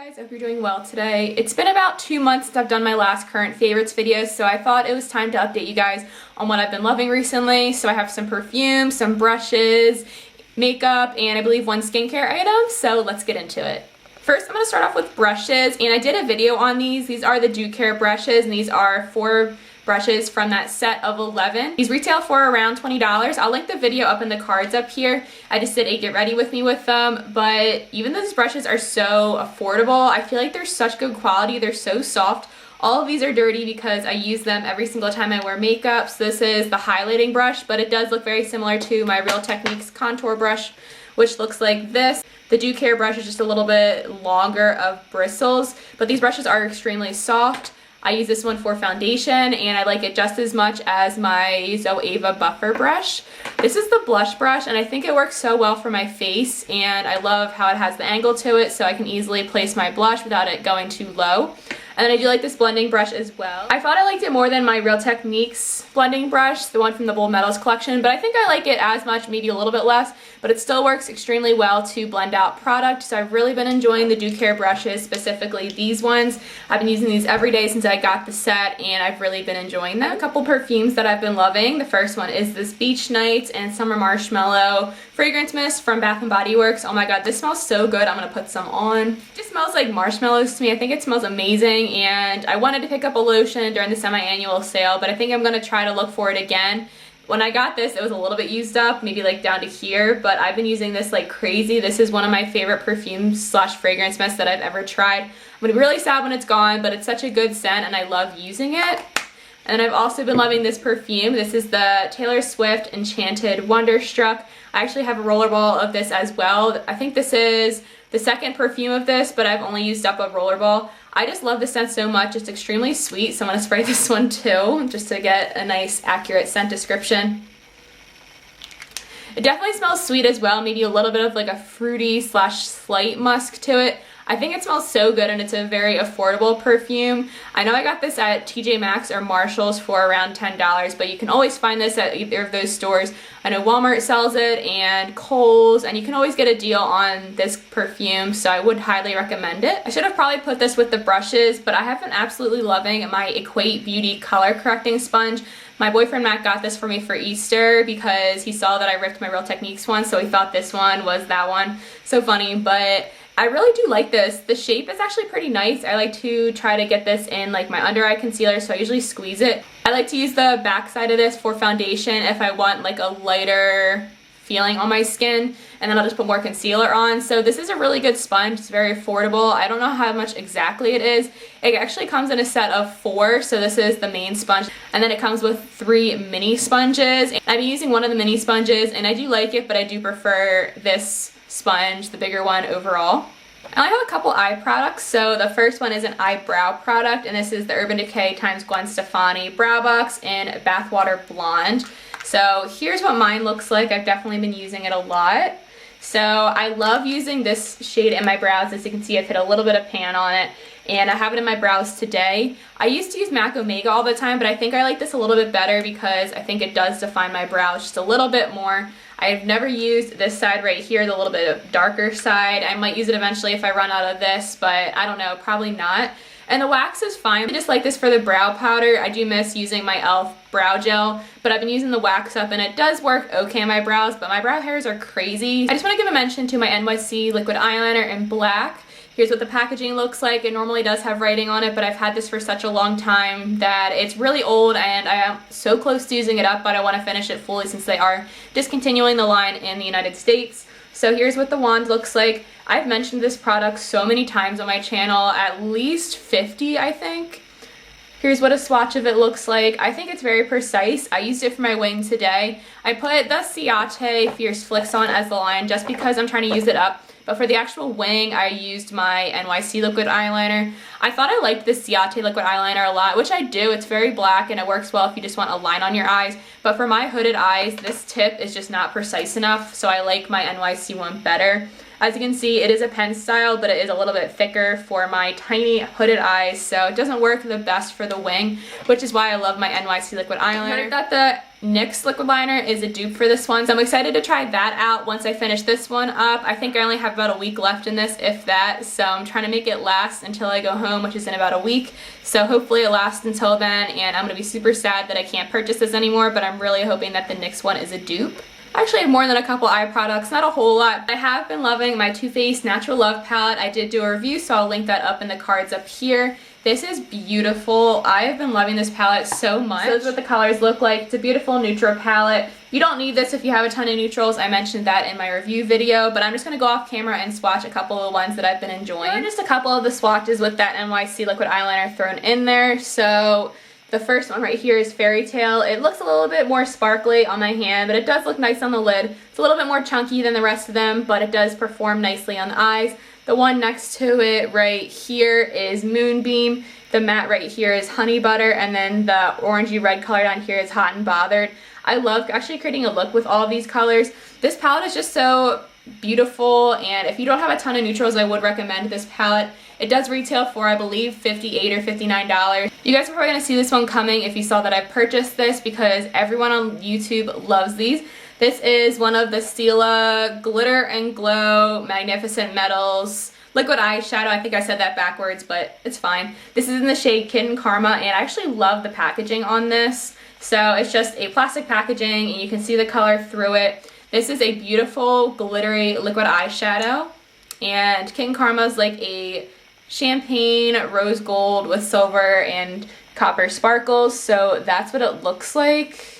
Guys, I hope you're doing well today. It's been about 2 months since I've done my last current favorites video, so I thought it was time to update you guys on what I've been loving recently. So I have some perfume, some brushes, makeup, and I believe one skincare item, so let's get into it. First, I'm going to start off with brushes, and I did a video on these. These are the Decay brushes, and these are 4 brushes from that set of 11. These retail for around $20. I'll link the video up in the cards up here. I just did a get ready with me with them, but even though these brushes are so affordable, I feel like they're such good quality. They're so soft. All of these are dirty because I use them every single time I wear makeup. So this is the highlighting brush, but it does look very similar to my Real Techniques contour brush, which looks like this. The Decay brush is just a little bit longer of bristles, but these brushes are extremely soft. I use this one for foundation, and I like it just as much as my Zoeva buffer brush. This is the blush brush, and I think it works so well for my face, and I love how it has the angle to it, so I can easily place my blush without it going too low. And then I do like this blending brush as well. I thought I liked it more than my Real Techniques blending brush, the one from the Bold Metals collection, but I think I like it as much, maybe a little bit less, but it still works extremely well to blend out product. So I've really been enjoying the Decay brushes, specifically these ones. I've been using these every day since I got the set, and I've really been enjoying them. A couple perfumes that I've been loving. The first one is this Beach Nights and Summer Marshmallow fragrance mist from Bath & Body Works. Oh my god, this smells so good. I'm gonna put some on. It just smells like marshmallows to me. I think it smells amazing, and I wanted to pick up a lotion during the semi-annual sale, but I think I'm gonna try to look for it again. When I got this, it was a little bit used up, maybe like down to here, but I've been using this like crazy. This is one of my favorite perfumes slash fragrance mists that I've ever tried. I'm gonna be really sad when it's gone, but it's such a good scent and I love using it. And I've also been loving this perfume. This is the Taylor Swift Enchanted Wonderstruck. I actually have a rollerball of this as well. I think this is the second perfume of this, but I've only used up a rollerball. I just love the scent so much. It's extremely sweet, so I'm gonna spray this one too, just to get a nice, accurate scent description. It definitely smells sweet as well, maybe a little bit of like a fruity slash slight musk to it. I think it smells so good, and it's a very affordable perfume. I know I got this at TJ Maxx or Marshall's for around $10, but you can always find this at either of those stores. I know Walmart sells it and Kohl's, and you can always get a deal on this perfume, so I would highly recommend it. I should have probably put this with the brushes, but I have been absolutely loving my Equate Beauty Color Correcting Sponge. My boyfriend Matt got this for me for Easter because he saw that I ripped my Real Techniques one, so he thought this one was that one. So funny, but I really do like this. The shape is actually pretty nice. I like to try to get this in like my under eye concealer, so I usually squeeze it. I like to use the back side of this for foundation if I want like a lighter feeling on my skin, and then I'll just put more concealer on. So this is a really good sponge. It's very affordable. I don't know how much exactly it is. It actually comes in a set of 4, so this is the main sponge, and then it comes with 3 mini sponges. I've been using one of the mini sponges, and I do like it, but I do prefer this sponge, the bigger one, overall. I have a couple eye products. So the first one is an eyebrow product, and this is the Urban Decay x Gwen Stefani Brow Box in Bathwater Blonde. So here's what mine looks like. I've definitely been using it a lot. So I love using this shade in my brows. As you can see, I've hit a little bit of pan on it, and I have it in my brows today. I used to use MAC Omega all the time, but I think I like this a little bit better because I think it does define my brows just a little bit more. I've never used this side right here, the little bit of darker side. I might use it eventually if I run out of this, but I don't know, probably not. And the wax is fine. I just like this for the brow powder. I do miss using my e.l.f. brow gel, but I've been using the wax up, and it does work okay on my brows, but my brow hairs are crazy. I just want to give a mention to my NYC liquid eyeliner in black. Here's what the packaging looks like. It normally does have writing on it, but I've had this for such a long time that it's really old, and I am so close to using it up, but I want to finish it fully since they are discontinuing the line in the United States. So here's what the wand looks like. I've mentioned this product so many times on my channel, at least 50, I think. Here's what a swatch of it looks like. I think it's very precise. I used it for my wing today. I put the Ciate Fierce Flicks on as the line just because I'm trying to use it up. But for the actual wing, I used my NYC liquid eyeliner. I thought I liked this Ciate liquid eyeliner a lot, which I do. It's very black, and it works well if you just want a line on your eyes. But for my hooded eyes, this tip is just not precise enough, so I like my NYC one better. As you can see, it is a pen style, but it is a little bit thicker for my tiny hooded eyes, so it doesn't work the best for the wing, which is why I love my NYC liquid eyeliner. I got the NYX liquid liner is a dupe for this one, so I'm excited to try that out once I finish this one up. I think I only have about a week left in this, if that, so I'm trying to make it last until I go home, which is in about a week. So hopefully it lasts until then, and I'm going to be super sad that I can't purchase this anymore, but I'm really hoping that the NYX one is a dupe. I actually have more than a couple eye products, not a whole lot. I have been loving my Too Faced Natural Love palette. I did do a review, so I'll link that up in the cards up here. This is beautiful. I have been loving this palette so much. So this is what the colors look like. It's a beautiful neutral palette. You don't need this if you have a ton of neutrals. I mentioned that in my review video, but I'm just going to go off camera and swatch a couple of the ones that I've been enjoying. Here are just a couple of the swatches with that NYC liquid eyeliner thrown in there. So the first one right here is Fairy Tale. It looks a little bit more sparkly on my hand, but it does look nice on the lid. It's a little bit more chunky than the rest of them, but it does perform nicely on the eyes. The one next to it right here is Moonbeam. The matte right here is Honey Butter, and then the orangey red color down here is Hot and Bothered. I love actually creating a look with all of these colors. This palette is just so beautiful, and if you don't have a ton of neutrals, I would recommend this palette. It does retail for, I believe, $58 or $59. You guys are probably going to see this one coming if you saw that I purchased this, because everyone on YouTube loves these. This is one of the Stila Glitter and Glow Magnificent Metals liquid eyeshadow. I think I said that backwards, but it's fine. This is in the shade Kitten Karma, and I actually love the packaging on this. So it's just a plastic packaging, and you can see the color through it. This is a beautiful glittery liquid eyeshadow, and Kitten Karma is like a champagne rose gold with silver and copper sparkles, so that's what it looks like.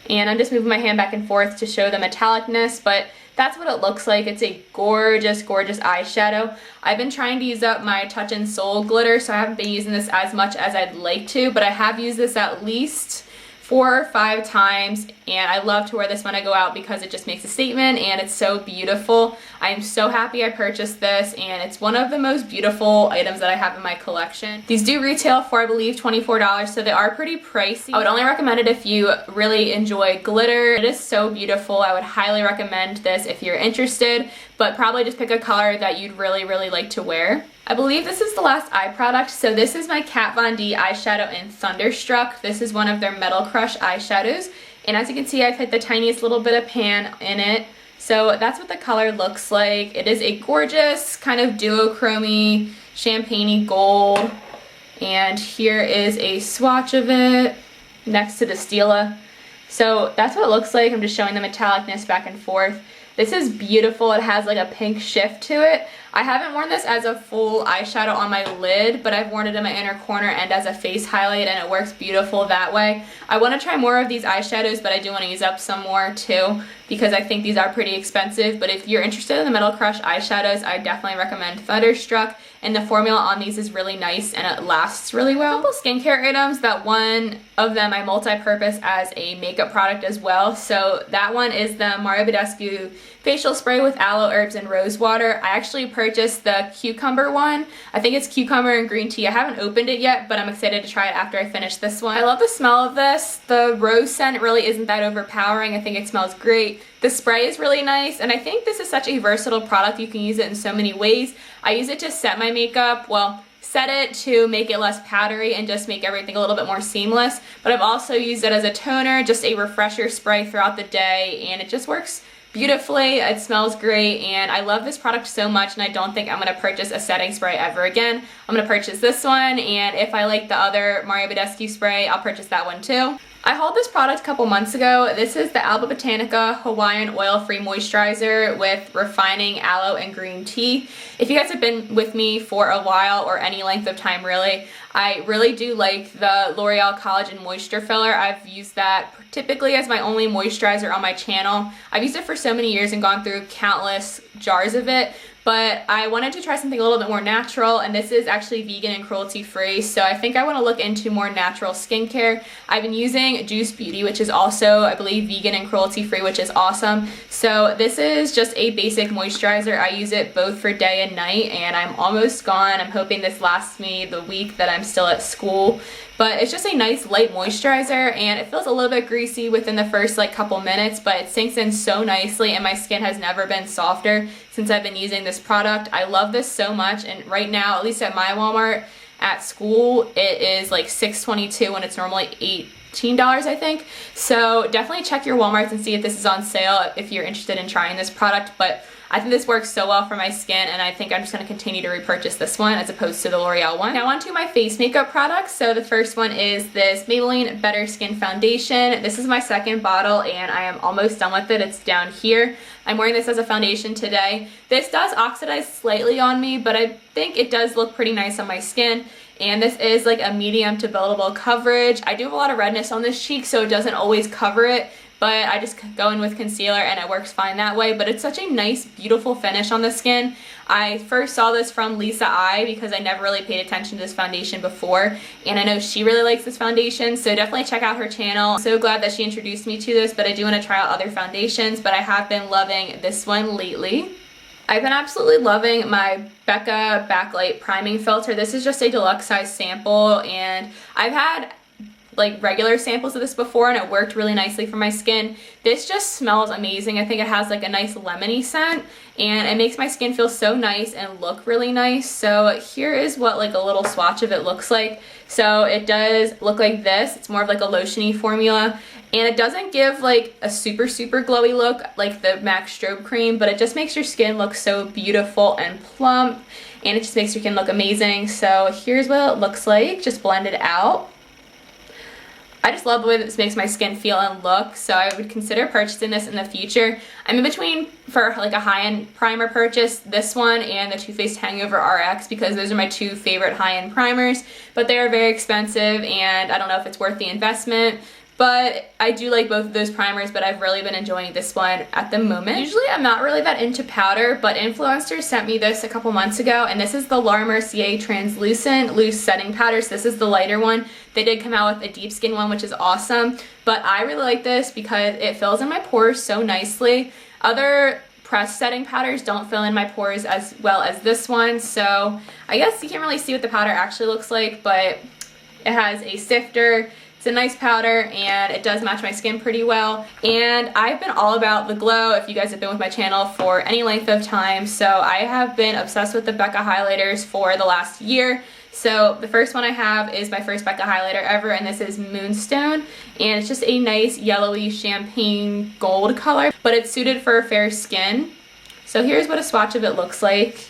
And I'm just moving my hand back and forth to show the metallicness, but that's what it looks like. It's a gorgeous, gorgeous eyeshadow. I've been trying to use up my Touch in Soul glitter, so I haven't been using this as much as I'd like to, but I have used this at least 4 or 5 times, and I love to wear this when I go out because it just makes a statement, and it's so beautiful. I am so happy I purchased this, and it's one of the most beautiful items that I have in my collection. These do retail for, I believe, $24, so they are pretty pricey. I would only recommend it if you really enjoy glitter. It is so beautiful. I would highly recommend this if you're interested, but probably just pick a color that you'd really, really like to wear. I believe this is the last eye product, so this is my Kat Von D eyeshadow in Thunderstruck. This is one of their Metal Crush eyeshadows, and as you can see, I've hit the tiniest little bit of pan in it. So that's what the color looks like. It is a gorgeous kind of duochrome champagne-y gold, and here is a swatch of it next to the Stila. So that's what it looks like. I'm just showing the metallicness back and forth. This is beautiful. It has like a pink shift to it. I haven't worn this as a full eyeshadow on my lid, but I've worn it in my inner corner and as a face highlight, and it works beautiful that way. I want to try more of these eyeshadows, but I do want to use up some more too, because I think these are pretty expensive. But if you're interested in the Metal Crush eyeshadows, I definitely recommend Thunderstruck, and the formula on these is really nice and it lasts really well. A couple skincare items, that one of them I multi-purpose as a makeup product as well. So that one is the Badescu facial spray with aloe, herbs, and rose water. I actually purchased the cucumber one. I think it's cucumber and green tea. I haven't opened it yet, but I'm excited to try it after I finish this one. I love the smell of this. The rose scent really isn't that overpowering. I think it smells great. The spray is really nice, and I think this is such a versatile product. You can use it in so many ways. I use it to set my makeup, well, set it to make it less powdery and just make everything a little bit more seamless, but I've also used it as a toner, just a refresher spray throughout the day, and it just works beautifully. It smells great, and I love this product so much, and I don't think I'm going to purchase a setting spray ever again. I'm going to purchase this one, and if I like the other Badescu spray, I'll purchase that one too. I hauled this product a couple months ago. This is the Alba Botanica Hawaiian Oil-Free Moisturizer with refining aloe and green tea. If you guys have been with me for a while, or any length of time really, I really do like the L'Oreal Collagen Moisture Filler. I've used that typically as my only moisturizer on my channel. I've used it for so many years and gone through countless jars of it, but I wanted to try something a little bit more natural, and this is actually vegan and cruelty free, so I think I want to look into more natural skincare. I've been using Juice Beauty, which is also, I believe, vegan and cruelty free, which is awesome. So this is just a basic moisturizer. I use it both for day and night, and I'm almost gone. I'm hoping this lasts me the week that I'm still at school. But it's just a nice light moisturizer, and it feels a little bit greasy within the first like couple minutes, but it sinks in so nicely, and my skin has never been softer since I've been using this product. I love this so much, and right now, at least at my Walmart, at school, it is like $6.22 when it's normally $18, I think. So definitely check your Walmarts and see if this is on sale if you're interested in trying this product. But I think this works so well for my skin, and I think I'm just going to continue to repurchase this one as opposed to the L'Oreal one. Now on to my face makeup products. So the first one is this Maybelline Better Skin Foundation. This is my second bottle, and I am almost done with it. It's down here. I'm wearing this as a foundation today. This does oxidize slightly on me, but I think it does look pretty nice on my skin. And this is like a medium to buildable coverage. I do have a lot of redness on this cheek, so it doesn't always cover it, but I just go in with concealer and it works fine that way. But it's such a nice, beautiful finish on the skin. I first saw this from Lisa I because I never really paid attention to this foundation before, and I know she really likes this foundation, so definitely check out her channel. I'm so glad that she introduced me to this, but I do want to try out other foundations, but I have been loving this one lately. I've been absolutely loving my Becca Backlight Priming Filter. This is just a deluxe size sample, and I've had like regular samples of this before and it worked really nicely for my skin. This just smells amazing. I think it has like a nice lemony scent, and it makes my skin feel so nice and look really nice. So here is what like a little swatch of it looks like. So it does look like this. It's more of like a lotiony formula, and it doesn't give like a super glowy look like the MAC Strobe Cream, but it just makes your skin look so beautiful and plump, and it just makes your skin look amazing. So here's what it looks like, just blended out. I just love the way that this makes my skin feel and look, so I would consider purchasing this in the future. I'm in between for like a high-end primer purchase, this one and the Too Faced Hangover RX, because those are my two favorite high-end primers, but they are very expensive and I don't know if it's worth the investment. But I do like both of those primers, but I've really been enjoying this one at the moment. Usually I'm not really that into powder, but Influencer sent me this a couple months ago, and this is the La Mercier Translucent Loose Setting Powder. So this is the lighter one. They did come out with a deep skin one, which is awesome, but I really like this because it fills in my pores so nicely. Other pressed setting powders don't fill in my pores as well as this one, so I guess you can't really see what the powder actually looks like, but it has a sifter. It's a nice powder and it does match my skin pretty well. And I've been all about the glow if you guys have been with my channel for any length of time. So I have been obsessed with the Becca highlighters for the last year. So the first one I have is my first Becca highlighter ever, and this is Moonstone. And it's just a nice yellowy champagne gold color, but it's suited for fair skin. So here's what a swatch of it looks like.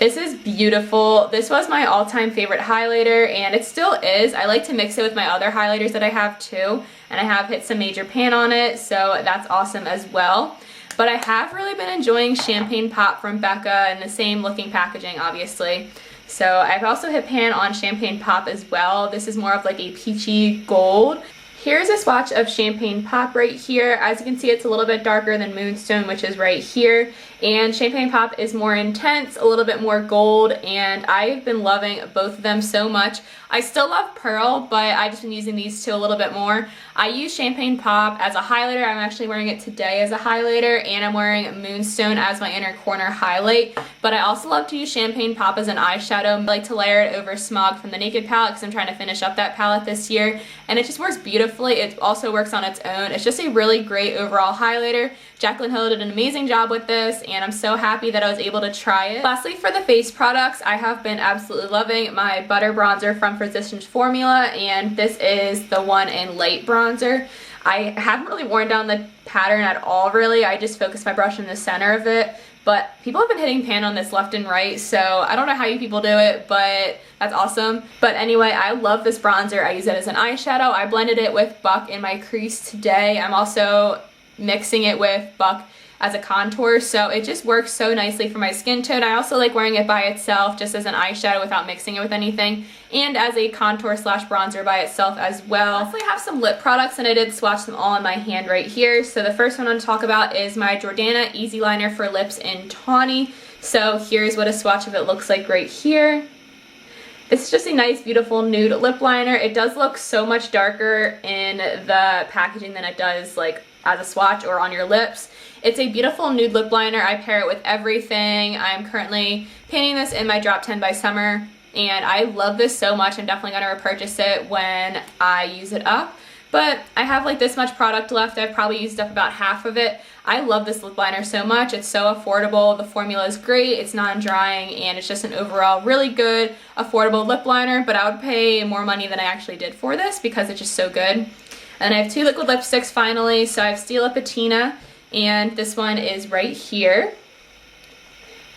This is beautiful. This was my all-time favorite highlighter, and it still is. I like to mix it with my other highlighters that I have too, and I have hit some major pan on it, so that's awesome as well. But I have really been enjoying Champagne Pop from Becca in the same looking packaging, obviously. So I've also hit pan on Champagne Pop as well. This is more of like a peachy gold. Here's a swatch of Champagne Pop right here. As you can see, it's a little bit darker than Moonstone, which is right here. And Champagne Pop is more intense, a little bit more gold, and I've been loving both of them so much. I still love Pearl, but I've just been using these two a little bit more. I use Champagne Pop as a highlighter. I'm actually wearing it today as a highlighter, and I'm wearing Moonstone as my inner corner highlight. But I also love to use Champagne Pop as an eyeshadow. I like to layer it over Smog from the Naked palette because I'm trying to finish up that palette this year, and it just works beautifully. It also works on its own. It's just a really great overall highlighter. Jaclyn Hill did an amazing job with this, and I'm so happy that I was able to try it. Lastly, for the face products, I have been absolutely loving my Butter Bronzer from Physicians Formula, and this is the one in light bronzer. I haven't really worn down the pattern at all, really. I just focused my brush in the center of it, but people have been hitting pan on this left and right, so I don't know how you people do it, but that's awesome. But anyway, I love this bronzer. I use it as an eyeshadow. I blended it with Buck in my crease today. I'm also mixing it with Buck as a contour, so it just works so nicely for my skin tone. I also like wearing it by itself just as an eyeshadow without mixing it with anything, and as a contour slash bronzer by itself as well. Lastly, I have some lip products, and I did swatch them all in my hand right here. So the first one I want to talk about is my Jordana Easy Liner for Lips in Tawny. So here's what a swatch of it looks like right here. This is just a nice, beautiful nude lip liner. It does look so much darker in the packaging than it does like as a swatch or on your lips. It's a beautiful nude lip liner. I pair it with everything. I'm currently painting this in my Drop 10 by Summer, and I love this so much. I'm definitely going to repurchase it when I use it up. But I have like this much product left. I've probably used up about half of it. I love this lip liner so much. It's so affordable. The formula is great. It's non-drying, and it's just an overall really good, affordable lip liner. But I would pay more money than I actually did for this because it's just so good. And I have 2 liquid lipsticks finally. So I have Stila Patina, and this one is right here.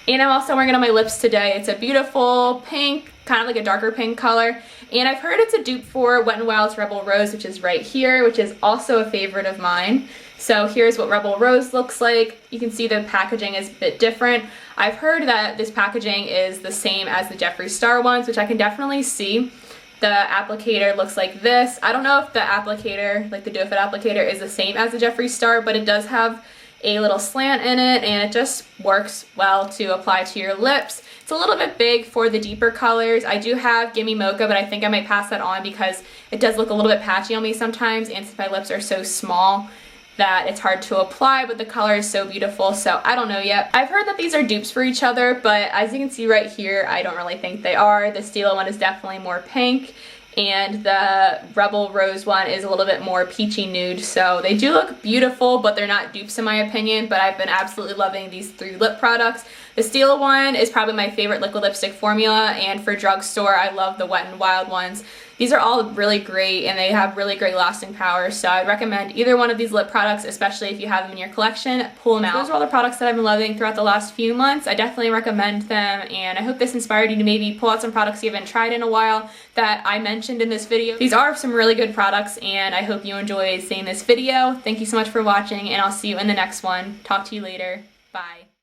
And I'm also wearing it on my lips today. It's a beautiful pink, kind of like a darker pink color. And I've heard it's a dupe for Wet n Wild's Rebel Rose, which is right here, which is also a favorite of mine. So here's what Rebel Rose looks like. You can see the packaging is a bit different. I've heard that this packaging is the same as the Jeffree Star ones, which I can definitely see. The applicator looks like this. I don't know if the applicator, like the doe foot applicator, is the same as the Jeffree Star, but it does have a little slant in it, and it just works well to apply to your lips. It's a little bit big for the deeper colors. I do have Gimme Mocha, but I think I might pass that on because it does look a little bit patchy on me sometimes, and since my lips are so small that it's hard to apply, but the color is so beautiful, so I don't know yet. I've heard that these are dupes for each other, but as you can see right here, I don't really think they are. The Stila one is definitely more pink, and the Rebel Rose one is a little bit more peachy nude. So they do look beautiful, but they're not dupes in my opinion. But I've been absolutely loving these 3 lip products. The Stila one is probably my favorite liquid lipstick formula, and for drugstore, I love the Wet n Wild ones. These are all really great, and they have really great lasting power, so I'd recommend either one of these lip products, especially if you have them in your collection. Pull them out. Those are all the products that I've been loving throughout the last few months. I definitely recommend them, and I hope this inspired you to maybe pull out some products you haven't tried in a while that I mentioned in this video. These are some really good products, and I hope you enjoyed seeing this video. Thank you so much for watching, and I'll see you in the next one. Talk to you later. Bye.